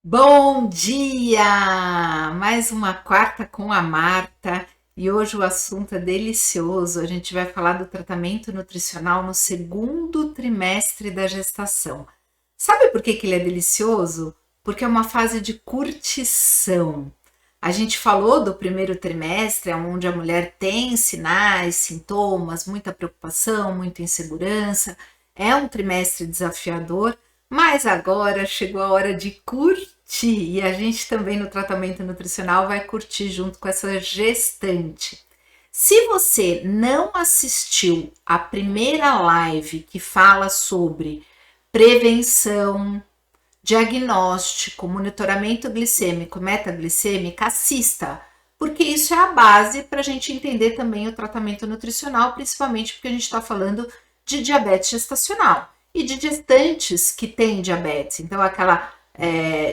Bom dia! Mais uma quarta com a Marta e hoje o assunto é delicioso. A gente vai falar do tratamento nutricional no segundo trimestre da gestação. Sabe por que que ele é delicioso? Porque é uma fase de curtição. A gente falou do primeiro trimestre, onde a mulher tem sinais, sintomas, muita preocupação, muita insegurança. É um trimestre desafiador, mas agora chegou a hora de curtir. E a gente também no tratamento nutricional vai curtir junto com essa gestante. Se você não assistiu a primeira live que fala sobre prevenção, diagnóstico, monitoramento glicêmico, metaglicêmica, assista, porque isso é a base para a gente entender também o tratamento nutricional, principalmente porque a gente está falando de diabetes gestacional e de gestantes que têm diabetes. Então, aquela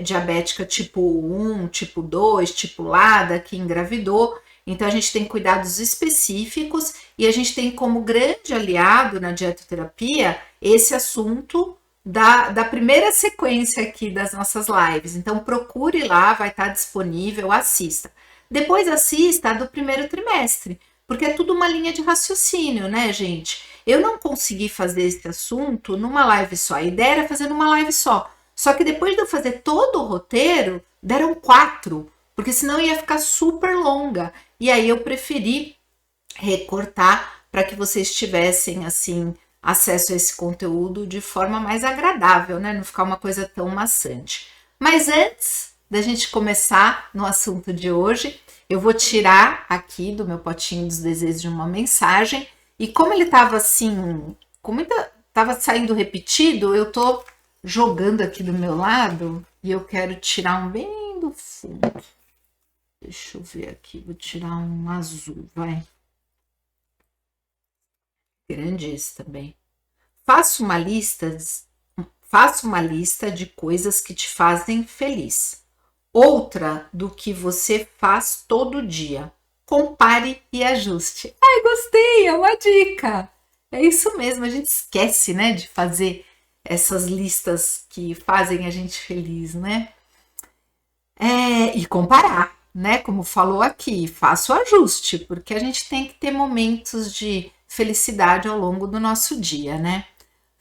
diabética tipo 1, tipo 2, tipo LADA, que engravidou. Então, a gente tem cuidados específicos e a gente tem como grande aliado na dietoterapia esse assunto da primeira sequência aqui das nossas lives. Então, procure lá, vai estar disponível, assista. Depois assista a do primeiro trimestre, porque é tudo uma linha de raciocínio, né, gente? Eu não consegui fazer esse assunto numa live só. A ideia era fazer numa live só. Só que depois de eu fazer todo o roteiro, deram 4, porque senão ia ficar super longa. E aí eu preferi recortar para que vocês tivessem, assim, acesso a esse conteúdo de forma mais agradável, né? Não ficar uma coisa tão maçante. Mas antes da gente começar no assunto de hoje, eu vou tirar aqui do meu potinho dos desejos de uma mensagem. E como ele estava assim, como estava saindo repetido, eu tô jogando aqui do meu lado e eu quero tirar um bem do fundo. Deixa eu ver aqui, vou tirar um azul, vai. Grande esse também. Faça uma lista, faça uma lista de coisas que te fazem feliz. Outra do que você faz todo dia. Compare e ajuste. Ai, gostei, é uma dica. É isso mesmo, a gente esquece, né, de fazer essas listas que fazem a gente feliz, né? E comparar, né? Como falou aqui, faça o ajuste, porque a gente tem que ter momentos de felicidade ao longo do nosso dia, né?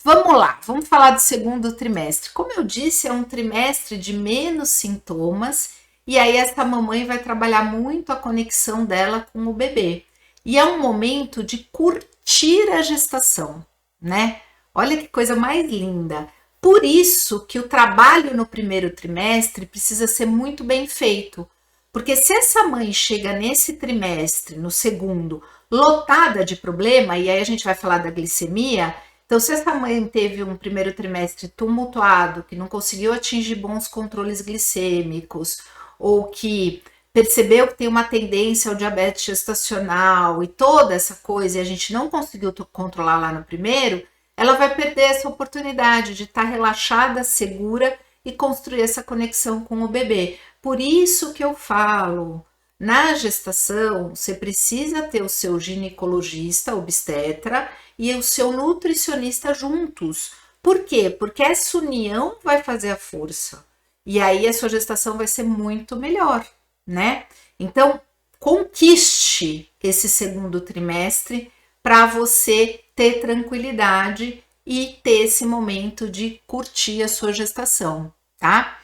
Vamos lá, vamos falar do segundo trimestre. Como eu disse, é um trimestre de menos sintomas, e aí essa mamãe vai trabalhar muito a conexão dela com o bebê. E é um momento de curtir a gestação, né? Olha que coisa mais linda. Por isso que o trabalho no primeiro trimestre precisa ser muito bem feito. Porque se essa mãe chega nesse trimestre, no segundo, lotada de problema, e aí a gente vai falar da glicemia, então se essa mãe teve um primeiro trimestre tumultuado, que não conseguiu atingir bons controles glicêmicos, ou que percebeu que tem uma tendência ao diabetes gestacional e toda essa coisa, e a gente não conseguiu controlar lá no primeiro, ela vai perder essa oportunidade de estar relaxada, segura e construir essa conexão com o bebê. Por isso que eu falo, na gestação, você precisa ter o seu ginecologista, obstetra e o seu nutricionista juntos. Por quê? Porque essa união vai fazer a força. E aí a sua gestação vai ser muito melhor, né? Então, conquiste esse segundo trimestre para você ter tranquilidade e ter esse momento de curtir a sua gestação, tá?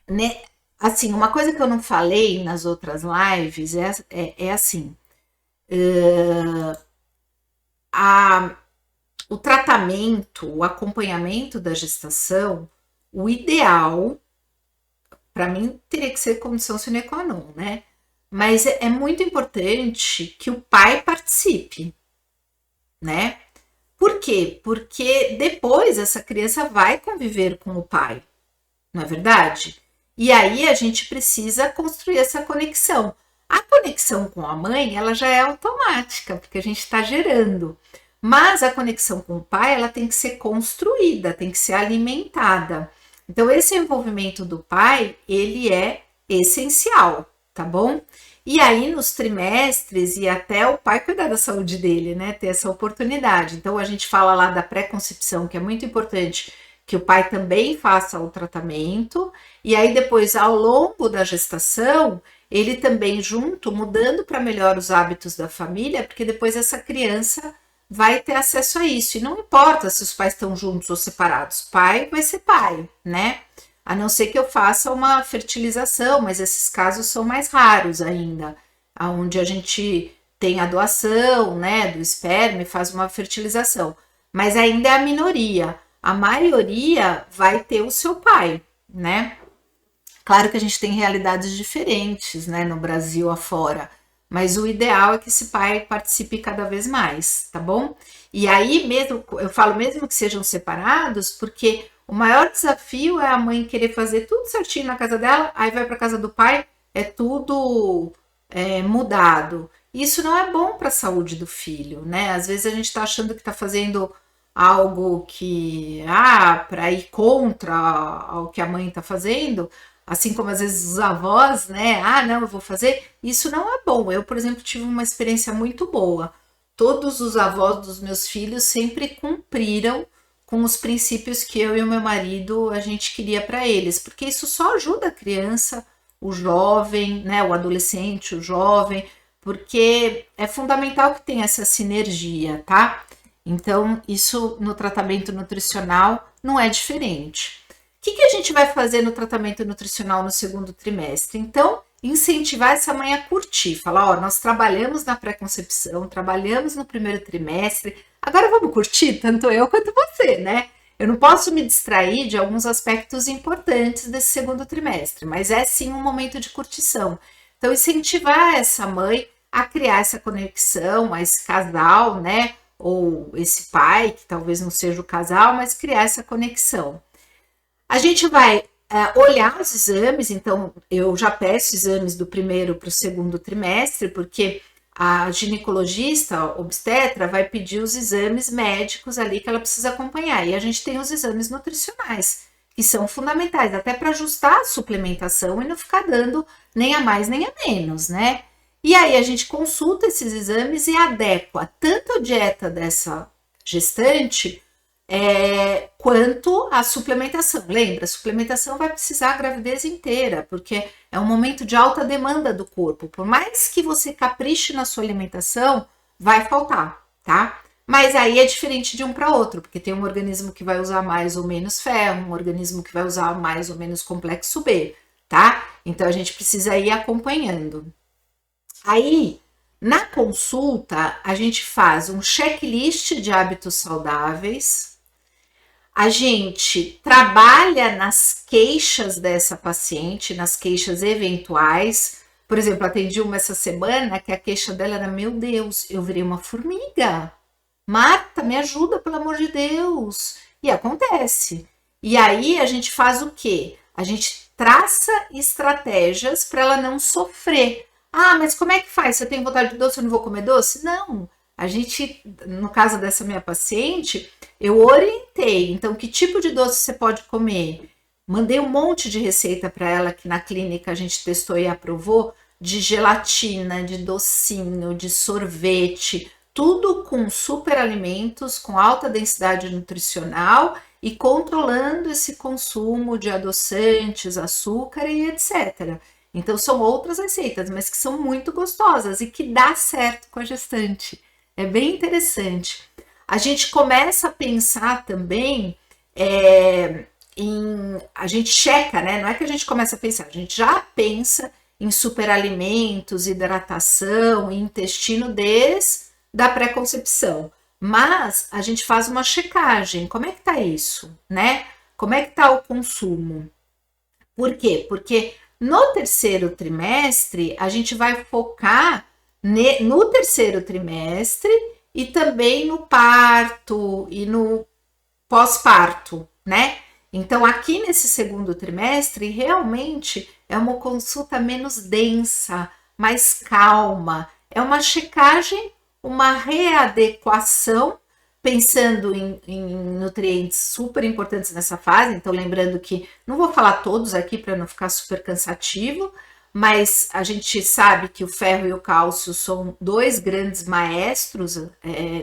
Né, assim, uma coisa que eu não falei nas outras lives é assim, a, o tratamento, o acompanhamento da gestação, o ideal, para mim, teria que ser condição sine qua non, né? Mas é muito importante que o pai participe, né? Por quê? Porque depois essa criança vai conviver com o pai, não é verdade? E aí a gente precisa construir essa conexão. A conexão com a mãe, ela já é automática, porque a gente está gerando. Mas a conexão com o pai, ela tem que ser construída, tem que ser alimentada. Então, esse envolvimento do pai, ele é essencial, tá bom? E aí, nos trimestres, e até o pai cuidar da saúde dele, né? Ter essa oportunidade. Então, a gente fala lá da pré-concepção, que é muito importante, que o pai também faça o tratamento, e aí depois, ao longo da gestação, ele também junto, mudando para melhor os hábitos da família, porque depois essa criança vai ter acesso a isso. E não importa se os pais estão juntos ou separados, pai vai ser pai, né? A não ser que eu faça uma fertilização, mas esses casos são mais raros ainda, onde a gente tem a doação, né, do esperma e faz uma fertilização. Mas ainda é a minoria. A maioria vai ter o seu pai, né? Claro que a gente tem realidades diferentes, né, no Brasil afora, mas o ideal é que esse pai participe cada vez mais, tá bom? E aí mesmo, eu falo mesmo que sejam separados, porque o maior desafio é a mãe querer fazer tudo certinho na casa dela, aí vai para casa do pai, é tudo mudado. Isso não é bom para a saúde do filho, né? Às vezes a gente está achando que está fazendo algo que, para ir contra o que a mãe está fazendo, assim como às vezes os avós, né? Não, eu vou fazer. Isso não é bom. Eu, por exemplo, tive uma experiência muito boa. Todos os avós dos meus filhos sempre cumpriram com os princípios que eu e o meu marido a gente queria para eles, porque isso só ajuda a criança, o jovem, né, o adolescente, o jovem, porque é fundamental que tenha essa sinergia, tá? Então, isso no tratamento nutricional não é diferente. O que a gente vai fazer no tratamento nutricional no segundo trimestre? Então, incentivar essa mãe a curtir, falar, ó, nós trabalhamos na pré-concepção, trabalhamos no primeiro trimestre, agora vamos curtir, tanto eu quanto você, né? Eu não posso me distrair de alguns aspectos importantes desse segundo trimestre, mas é sim um momento de curtição. Então, incentivar essa mãe a criar essa conexão, a esse casal, né? Ou esse pai, que talvez não seja o casal, mas criar essa conexão. A gente vai olhar os exames, então eu já peço exames do primeiro para o segundo trimestre, porque a ginecologista, obstetra, vai pedir os exames médicos ali que ela precisa acompanhar. E a gente tem os exames nutricionais, que são fundamentais, até para ajustar a suplementação e não ficar dando nem a mais nem a menos, né? E aí a gente consulta esses exames e adequa tanto a dieta dessa gestante quanto a suplementação. Lembra, a suplementação vai precisar a gravidez inteira, porque é um momento de alta demanda do corpo. Por mais que você capriche na sua alimentação, vai faltar, tá? Mas aí é diferente de um para outro, porque tem um organismo que vai usar mais ou menos ferro, um organismo que vai usar mais ou menos complexo B, tá? Então a gente precisa ir acompanhando. Aí, na consulta, a gente faz um checklist de hábitos saudáveis, a gente trabalha nas queixas dessa paciente, nas queixas eventuais. Por exemplo, atendi uma essa semana que a queixa dela era: meu Deus, eu virei uma formiga. Marta, me ajuda, pelo amor de Deus. E acontece. E aí a gente faz o quê? A gente traça estratégias para ela não sofrer. Mas como é que faz? Se eu tenho vontade de doce, eu não vou comer doce? Não. A gente, no caso dessa minha paciente, eu orientei. Então, que tipo de doce você pode comer? Mandei um monte de receita para ela que na clínica a gente testou e aprovou, de gelatina, de docinho, de sorvete, tudo com superalimentos, com alta densidade nutricional e controlando esse consumo de adoçantes, açúcar e etc. Então são outras receitas, mas que são muito gostosas e que dá certo com a gestante. É bem interessante. A gente começa a pensar também a gente checa, né? Não é que a gente começa a pensar, a gente já pensa em superalimentos, hidratação, intestino desde da pré-concepção. Mas a gente faz uma checagem. Como é que tá isso, né? Como é que tá o consumo? Por quê? Porque no terceiro trimestre, a gente vai focar no terceiro trimestre e também no parto e no pós-parto, né? Então, aqui nesse segundo trimestre, realmente é uma consulta menos densa, mais calma. É uma checagem, uma readequação, pensando em nutrientes super importantes nessa fase. Então, lembrando que não vou falar todos aqui para não ficar super cansativo, mas a gente sabe que o ferro e o cálcio são dois grandes maestros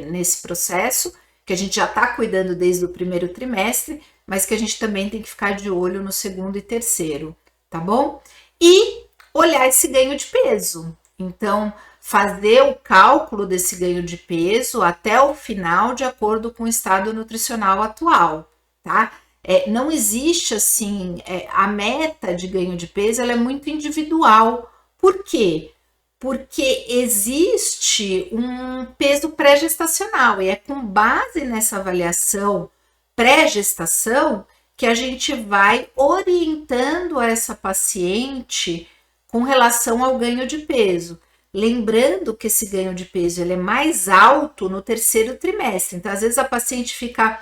nesse processo, que a gente já está cuidando desde o primeiro trimestre, mas que a gente também tem que ficar de olho no segundo e terceiro, tá bom? E olhar esse ganho de peso. Então, fazer o cálculo desse ganho de peso até o final, de acordo com o estado nutricional atual, tá? Não existe assim, a meta de ganho de peso, ela é muito individual. Por quê? Porque existe um peso pré-gestacional e é com base nessa avaliação pré-gestação que a gente vai orientando essa paciente com relação ao ganho de peso. Lembrando que esse ganho de peso ele é mais alto no terceiro trimestre. Então, às vezes a paciente fica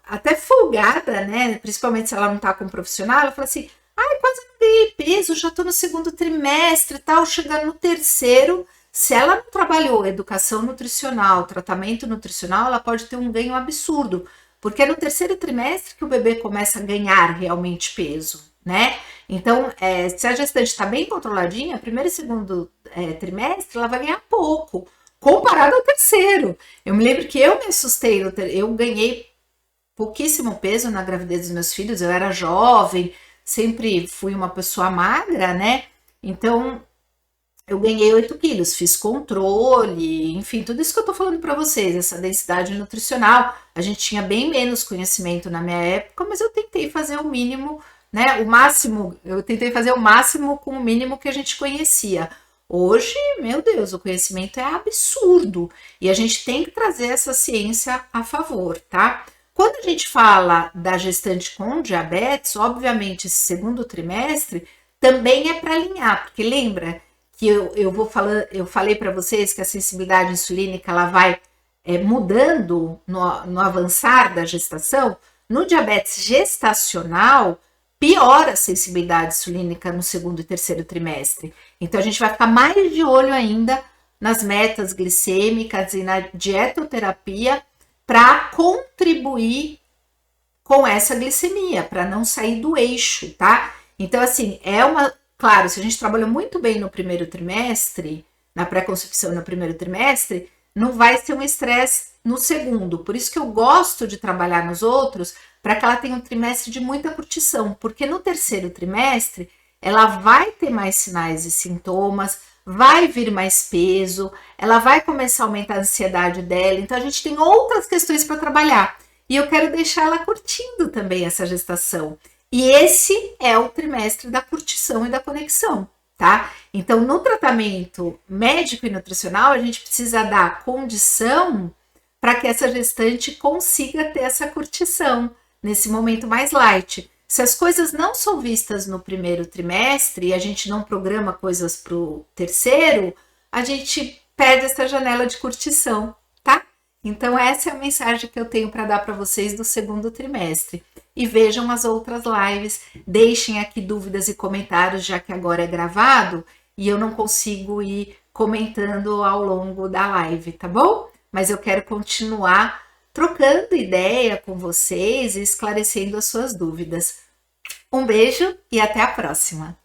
até folgada, né? Principalmente se ela não está com um profissional, ela fala assim: ai, quase não ganhei peso, já estou no segundo trimestre e tal, chegando no terceiro. Se ela não trabalhou educação nutricional, tratamento nutricional, ela pode ter um ganho absurdo, porque é no terceiro trimestre que o bebê começa a ganhar realmente peso, né? Então, se a gestante está bem controladinha, primeiro e segundo trimestre, ela vai ganhar pouco, comparado ao terceiro. Eu me lembro que eu me assustei, eu ganhei pouquíssimo peso na gravidez dos meus filhos, eu era jovem, sempre fui uma pessoa magra, né? Então, eu ganhei 8 quilos, fiz controle, enfim, tudo isso que eu tô falando para vocês, essa densidade nutricional. A gente tinha bem menos conhecimento na minha época, mas eu tentei fazer o mínimo, né? O máximo, eu tentei fazer o máximo com o mínimo que a gente conhecia. Hoje, meu Deus, o conhecimento é absurdo e a gente tem que trazer essa ciência a favor, tá? Quando a gente fala da gestante com diabetes, obviamente esse segundo trimestre também é para alinhar, porque lembra que eu falei para vocês que a sensibilidade insulínica ela vai mudando no avançar da gestação. No diabetes gestacional, piora a sensibilidade insulínica no segundo e terceiro trimestre. Então a gente vai ficar mais de olho ainda nas metas glicêmicas e na dietoterapia para contribuir com essa glicemia, para não sair do eixo, tá? Então, assim, claro, se a gente trabalhou muito bem no primeiro trimestre, na pré-concepção no primeiro trimestre, não vai ser um estresse no segundo. Por isso que eu gosto de trabalhar nos outros, para que ela tenha um trimestre de muita curtição, porque no terceiro trimestre ela vai ter mais sinais e sintomas, vai vir mais peso, ela vai começar a aumentar a ansiedade dela, então a gente tem outras questões para trabalhar. E eu quero deixar ela curtindo também essa gestação. E esse é o trimestre da curtição e da conexão, tá? Então, no tratamento médico e nutricional, a gente precisa dar condição para que essa gestante consiga ter essa curtição nesse momento mais light. Se as coisas não são vistas no primeiro trimestre e a gente não programa coisas para o terceiro, a gente perde essa janela de curtição, tá? Então essa é a mensagem que eu tenho para dar para vocês do segundo trimestre. E vejam as outras lives, deixem aqui dúvidas e comentários, já que agora é gravado e eu não consigo ir comentando ao longo da live, tá bom? Mas eu quero continuar trocando ideia com vocês e esclarecendo as suas dúvidas. Um beijo e até a próxima!